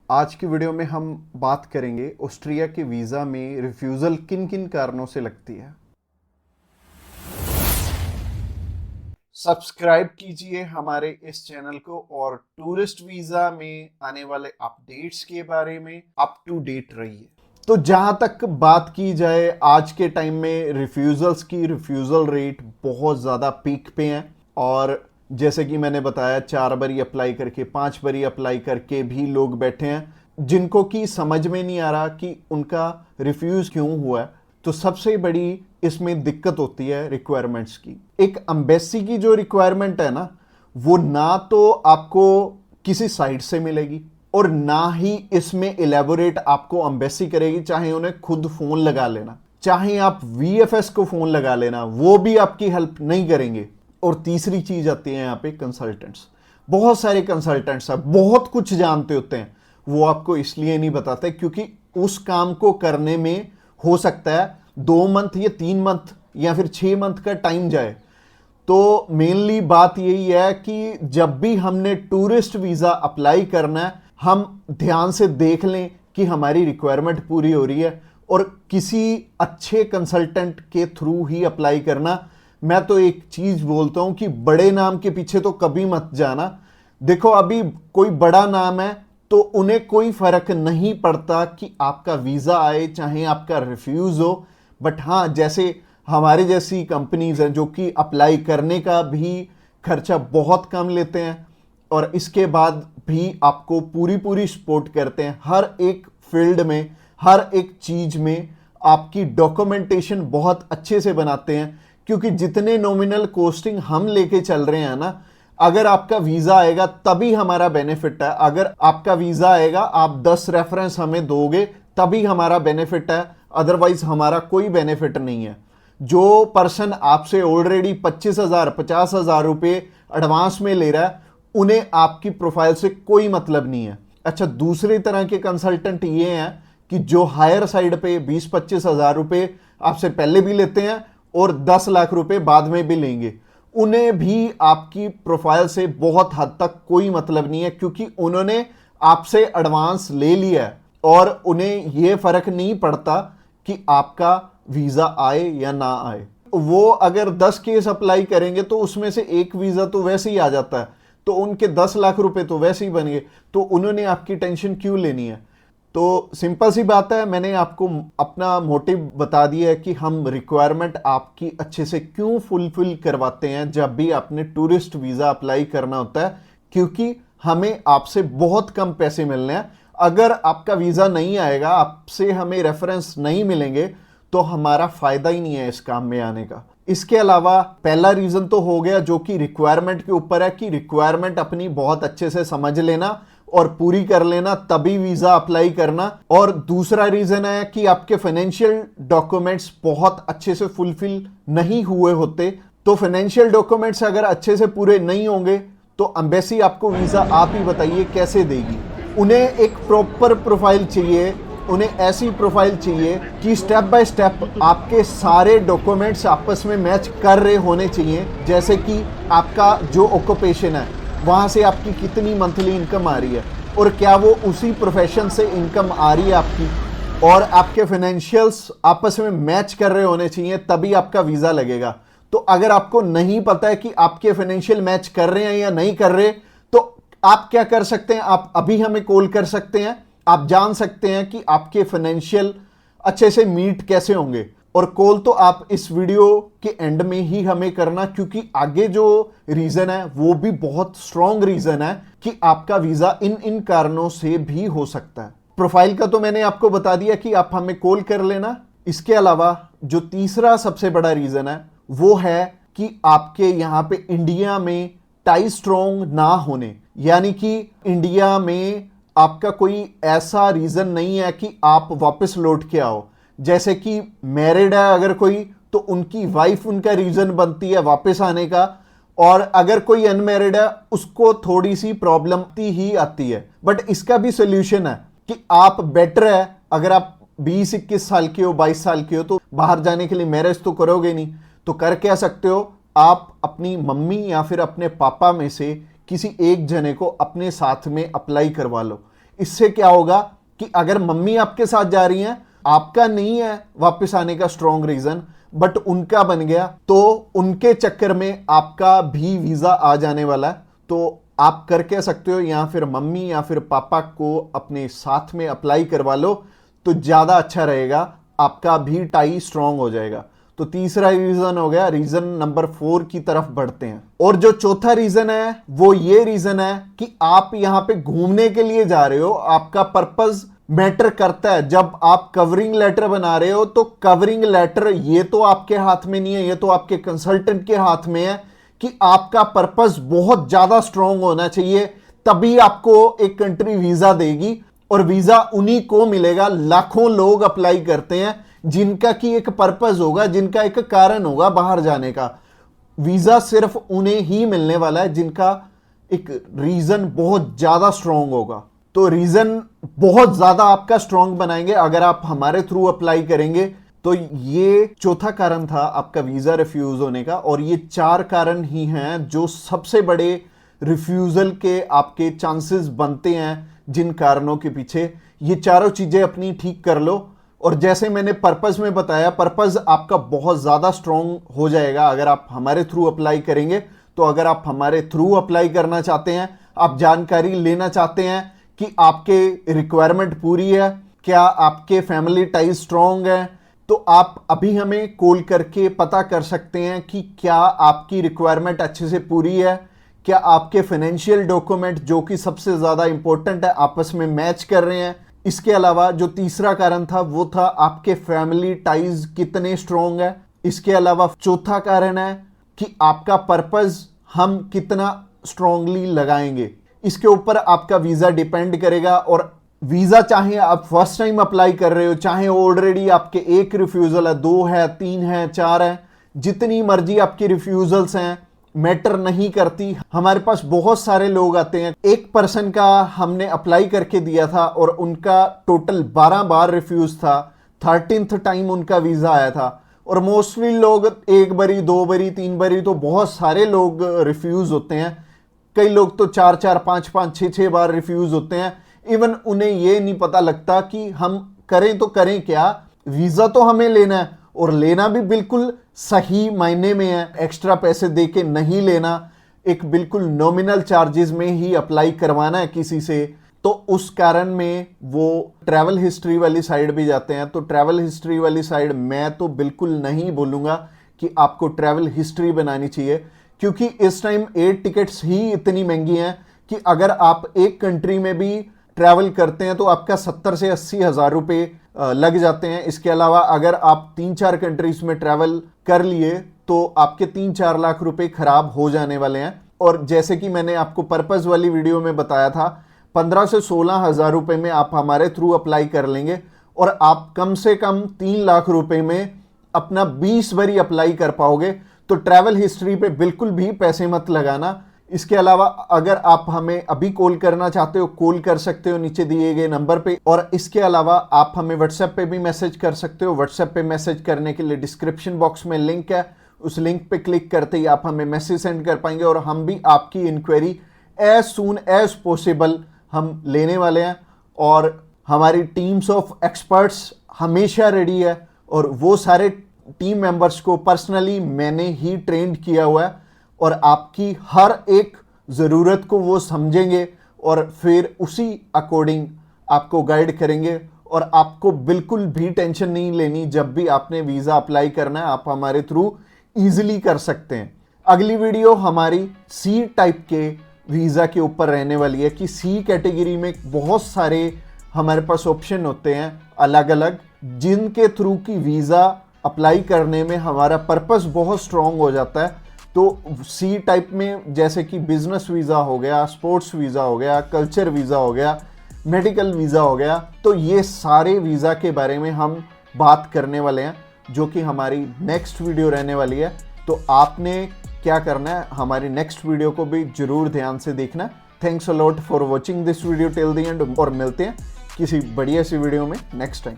आज की वीडियो में हम बात करेंगे ऑस्ट्रिया के वीज़ा में रिफ्यूज़ल किन किन कारणों से लगती है। सब्सक्राइब कीजिए हमारे इस चैनल को और टूरिस्ट वीज़ा में आने वाले अपडेट्स के बारे में अप टू डेट रहिए। तो जहां तक बात की जाए आज के टाइम में रिफ्यूज़ल्स की, रिफ्यूज़ल रेट बहुत ज़्यादा पीक पे हैं और जैसे कि मैंने बताया 4 बारी अप्लाई करके 5 बारी अप्लाई करके भी लोग बैठे हैं जिनको कि समझ में नहीं आ रहा कि उनका रिफ्यूज़ क्यों हुआ है। तो सबसे बड़ी इसमें दिक्कत होती है रिक्वायरमेंट्स की। एक एम्बेसी की जो रिक्वायरमेंट है ना, वो ना तो आपको किसी साइट से मिलेगी और ना ही इसमें इलेबोरेट आपको एम्बेसी करेगी। चाहे उन्हें खुद फोन लगा लेना, चाहे आप वीएफएस को फोन लगा लेना, वो भी आपकी हेल्प नहीं करेंगे। और तीसरी चीज आती है यहाँ पे कंसल्टेंट्स। बहुत सारे कंसल्टेंट्स हैं, बहुत कुछ जानते होते हैं, वो आपको इसलिए नहीं बताते क्योंकि उस काम को करने में हो सकता है 2 मंथ या 3 मंथ या फिर 6 मंथ का टाइम जाए। तो मेनली बात यही है कि जब भी हमने टूरिस्ट वीज़ा अप्लाई करना है, हम ध्यान से देख लें कि हमारी रिक्वायरमेंट पूरी हो रही है और किसी अच्छे कंसल्टेंट के थ्रू ही अप्लाई करना। मैं तो एक चीज बोलता हूं कि बड़े नाम के पीछे तो कभी मत जाना। देखो अभी कोई बड़ा नाम है तो उन्हें कोई फर्क नहीं पड़ता कि आपका वीजा आए चाहे आपका रिफ्यूज हो। बट हाँ, जैसे हमारे जैसी कंपनीज हैं जो कि अप्लाई करने का भी खर्चा बहुत कम लेते हैं और इसके बाद भी आपको पूरी पूरी सपोर्ट करते हैं हर एक फील्ड में, हर एक चीज में आपकी डॉक्यूमेंटेशन बहुत अच्छे से बनाते हैं। क्योंकि जितने नॉमिनल कोस्टिंग हम लेके चल रहे हैं ना, अगर आपका वीजा आएगा तभी हमारा बेनिफिट है। अगर आपका वीजा आएगा, आप 10 रेफरेंस हमें दोगे तभी हमारा बेनिफिट है, अदरवाइज हमारा कोई बेनिफिट नहीं है। जो पर्सन आपसे ऑलरेडी 25,000 50,000 रुपए एडवांस में ले रहा है, उन्हें आपकी प्रोफाइल से कोई मतलब नहीं है। अच्छा, दूसरी तरह के कंसल्टेंट ये हैं कि जो हायर साइड पे 20-25,000 रुपए आपसे पहले भी लेते हैं और 10 लाख रुपए बाद में भी लेंगे। उन्हें भी आपकी प्रोफाइल से बहुत हद तक कोई मतलब नहीं है क्योंकि उन्होंने आपसे एडवांस ले लिया है और उन्हें यह फर्क नहीं पड़ता कि आपका वीजा आए या ना आए। वो अगर 10 केस अप्लाई करेंगे तो उसमें से एक वीजा तो वैसे ही आ जाता है, तो उनके 10 लाख रुपए तो वैसे ही बन गए। तो उन्होंने आपकी टेंशन क्यों लेनी है? तो सिंपल सी बात है, मैंने आपको अपना मोटिव बता दिया है कि हम रिक्वायरमेंट आपकी अच्छे से क्यों फुलफिल करवाते हैं जब भी आपने टूरिस्ट वीज़ा अप्लाई करना होता है। क्योंकि हमें आपसे बहुत कम पैसे मिलने हैं। अगर आपका वीज़ा नहीं आएगा, आपसे हमें रेफरेंस नहीं मिलेंगे, तो हमारा फायदा ही नहीं है इस काम में आने का। इसके अलावा पहला रीज़न तो हो गया जो कि रिक्वायरमेंट के ऊपर है कि रिक्वायरमेंट अपनी बहुत अच्छे से समझ लेना और पूरी कर लेना, तभी वीजा अप्लाई करना। और दूसरा रीजन है कि आपके फाइनेंशियल डॉक्यूमेंट्स बहुत अच्छे से फुलफिल नहीं हुए होते। तो फाइनेंशियल डॉक्यूमेंट्स अगर अच्छे से पूरे नहीं होंगे तो एम्बेसी आपको वीजा आप ही बताइए कैसे देगी। उन्हें एक प्रॉपर प्रोफाइल चाहिए, उन्हें ऐसी प्रोफाइल चाहिए कि स्टेप बाय स्टेप आपके सारे डॉक्यूमेंट्स आपस में मैच कर रहे होने चाहिए। जैसे कि आपका जो ऑक्यूपेशन है, वहाँ से आपकी कितनी मंथली इनकम आ रही है और क्या वो उसी प्रोफेशन से इनकम आ रही है आपकी, और आपके फाइनेंशियल्स आपस में मैच कर रहे होने चाहिए, तभी आपका वीज़ा लगेगा। तो अगर आपको नहीं पता है कि आपके फाइनेंशियल मैच कर रहे हैं या नहीं कर रहे, तो आप क्या कर सकते हैं, आप अभी हमें कॉल कर सकते हैं। आप जान सकते हैं कि आपके फाइनेंशियल अच्छे से मीट कैसे होंगे। और कॉल तो आप इस वीडियो के एंड में ही हमें करना, क्योंकि आगे जो रीजन है वो भी बहुत स्ट्रॉन्ग रीजन है कि आपका वीजा इन इन कारणों से भी हो सकता है। प्रोफाइल का तो मैंने आपको बता दिया कि आप हमें कॉल कर लेना। इसके अलावा जो तीसरा सबसे बड़ा रीजन है वो है कि आपके यहां पे इंडिया में टाई स्ट्रॉन्ग ना होने, यानी कि इंडिया में आपका कोई ऐसा रीजन नहीं है कि आप वापस लौट के आओ। जैसे कि मैरिड है अगर कोई, तो उनकी वाइफ उनका रीजन बनती है वापस आने का, और अगर कोई अनमैरिड है उसको थोड़ी सी प्रॉब्लम ही आती है। बट इसका भी सोल्यूशन है कि आप बेटर है, अगर आप 20-21 साल के हो, 22 साल के हो, तो बाहर जाने के लिए मैरिज तो करोगे नहीं, तो कर क्या सकते हो, आप अपनी मम्मी या फिर अपने पापा में से किसी एक जने को अपने साथ में अप्लाई करवा लो। इससे क्या होगा कि अगर मम्मी आपके साथ जा रही हैं, आपका नहीं है वापस आने का स्ट्रॉन्ग रीजन, बट उनका बन गया, तो उनके चक्कर में आपका भी वीजा आ जाने वाला है। तो आप कर क्या सकते हो, या फिर मम्मी या फिर पापा को अपने साथ में अप्लाई करवा लो, तो ज्यादा अच्छा रहेगा, आपका भी टाई स्ट्रांग हो जाएगा। तो तीसरा रीजन हो गया। रीजन नंबर 4 की तरफ बढ़ते हैं। और जो चौथा रीजन है वो ये रीजन है कि आप यहां पे घूमने के लिए जा रहे हो, आपका पर्पस मैटर करता है। जब आप कवरिंग लेटर बना रहे हो तो कवरिंग लेटर ये तो आपके हाथ में नहीं है, ये तो आपके कंसल्टेंट के हाथ में है कि आपका पर्पस बहुत ज्यादा स्ट्रांग होना चाहिए, तभी आपको एक कंट्री वीजा देगी। और वीजा उन्हीं को मिलेगा, लाखों लोग अप्लाई करते हैं जिनका की एक पर्पस होगा, जिनका एक कारण होगा बाहर जाने का। वीजा सिर्फ उन्हें ही मिलने वाला है जिनका एक रीजन बहुत ज्यादा स्ट्रांग होगा। तो रीजन बहुत ज्यादा आपका स्ट्रांग बनाएंगे अगर आप हमारे थ्रू अप्लाई करेंगे। तो ये चौथा कारण था आपका वीजा रिफ्यूज होने का। और ये 4 कारण ही हैं जो सबसे बड़े रिफ्यूजल के आपके चांसेस बनते हैं। जिन कारणों के पीछे ये चारों चीजें अपनी ठीक कर लो, और जैसे मैंने पर्पस में बताया, पर्पस आपका बहुत ज्यादा स्ट्रांग हो जाएगा अगर आप हमारे थ्रू अप्लाई करेंगे। तो अगर आप हमारे थ्रू अप्लाई करना चाहते हैं, आप जानकारी लेना चाहते हैं कि आपके रिक्वायरमेंट पूरी है, क्या आपके फैमिली टाइज स्ट्रांग है, तो आप अभी हमें कॉल करके पता कर सकते हैं कि क्या आपकी रिक्वायरमेंट अच्छे से पूरी है, क्या आपके फाइनेंशियल डॉक्यूमेंट जो कि सबसे ज्यादा इंपॉर्टेंट है आपस में मैच कर रहे हैं। इसके अलावा जो तीसरा कारण था वो था आपके फैमिली टाइज कितने स्ट्रांग है। इसके अलावा चौथा कारण है कि आपका पर्पस हम कितना स्ट्रांगली लगाएंगे। इसके ऊपर आपका वीजा डिपेंड करेगा। और वीजा चाहे आप फर्स्ट टाइम अप्लाई कर रहे हो, चाहे ऑलरेडी आपके 1 रिफ्यूजल है, 2 है, 3 है, 4 है, जितनी मर्जी आपकी रिफ्यूजल्स हैं, मैटर नहीं करती। हमारे पास बहुत सारे लोग आते हैं, एक पर्सन का हमने अप्लाई करके दिया था और उनका टोटल 12 बार रिफ्यूज था, 13th टाइम उनका वीजा आया था। और मोस्टली लोग 1 बारी, 2 बारी, 3 बारी, तो बहुत सारे लोग रिफ्यूज होते हैं। कई लोग तो 4-4, 5-5, 6-6 बार रिफ्यूज होते हैं। इवन उन्हें यह नहीं पता लगता कि हम करें तो करें क्या। वीजा तो हमें लेना है, और लेना भी बिल्कुल सही मायने में है, एक्स्ट्रा पैसे दे के नहीं लेना, एक बिल्कुल नॉमिनल चार्जेस में ही अप्लाई करवाना है किसी से। तो उस कारण में वो ट्रैवल हिस्ट्री वाली साइड भी जाते हैं। तो ट्रैवल हिस्ट्री वाली साइड मैं तो बिल्कुल नहीं बोलूंगा कि आपको ट्रैवल हिस्ट्री बनानी चाहिए, क्योंकि इस टाइम एयर टिकट्स ही इतनी महंगी हैं कि अगर आप एक कंट्री में भी ट्रैवल करते हैं तो आपका 70 से 80 हज़ार रुपये लग जाते हैं। इसके अलावा अगर आप 3-4 कंट्रीज में ट्रैवल कर लिए तो आपके 3-4 लाख रुपए खराब हो जाने वाले हैं। और जैसे कि मैंने आपको पर्पस वाली वीडियो में बताया था, 15 से 16 हज़ार रुपये में आप हमारे थ्रू अप्लाई कर लेंगे और आप कम से कम 3 लाख रुपए में अपना 20 बारी अप्लाई कर पाओगे। तो ट्रैवल हिस्ट्री पे बिल्कुल भी पैसे मत लगाना। इसके अलावा अगर आप हमें अभी कॉल करना चाहते हो, कॉल कर सकते हो नीचे दिए गए नंबर पे। और इसके अलावा आप हमें व्हाट्सएप पे भी मैसेज कर सकते हो। व्हाट्सएप पे मैसेज करने के लिए डिस्क्रिप्शन बॉक्स में लिंक है, उस लिंक पे क्लिक करते ही आप हमें मैसेज सेंड कर पाएंगे और हम भी आपकी inquiry as soon as possible हम लेने वाले हैं। और हमारी टीम्स ऑफ एक्सपर्ट्स हमेशा रेडी है और वो सारे टीम मेंबर्स को पर्सनली मैंने ही ट्रेंड किया हुआ है और आपकी हर एक ज़रूरत को वो समझेंगे और फिर उसी अकॉर्डिंग आपको गाइड करेंगे। और आपको बिल्कुल भी टेंशन नहीं लेनी, जब भी आपने वीज़ा अप्लाई करना है आप हमारे थ्रू ईजिली कर सकते हैं। अगली वीडियो हमारी सी टाइप के वीज़ा के ऊपर रहने वाली है कि सी कैटेगरी में बहुत सारे हमारे पास ऑप्शन होते हैं अलग अलग, जिनके थ्रू की वीज़ा अप्लाई करने में हमारा पर्पस बहुत स्ट्रॉन्ग हो जाता है। तो सी टाइप में जैसे कि बिजनेस वीज़ा हो गया, स्पोर्ट्स वीज़ा हो गया, कल्चर वीज़ा हो गया, मेडिकल वीज़ा हो गया, तो ये सारे वीज़ा के बारे में हम बात करने वाले हैं जो कि हमारी नेक्स्ट वीडियो रहने वाली है। तो आपने क्या करना है, हमारी नेक्स्ट वीडियो को भी जरूर ध्यान से देखना। Thanks a lot for watching this video till the end और मिलते हैं किसी बढ़िया सी वीडियो में नेक्स्ट टाइम।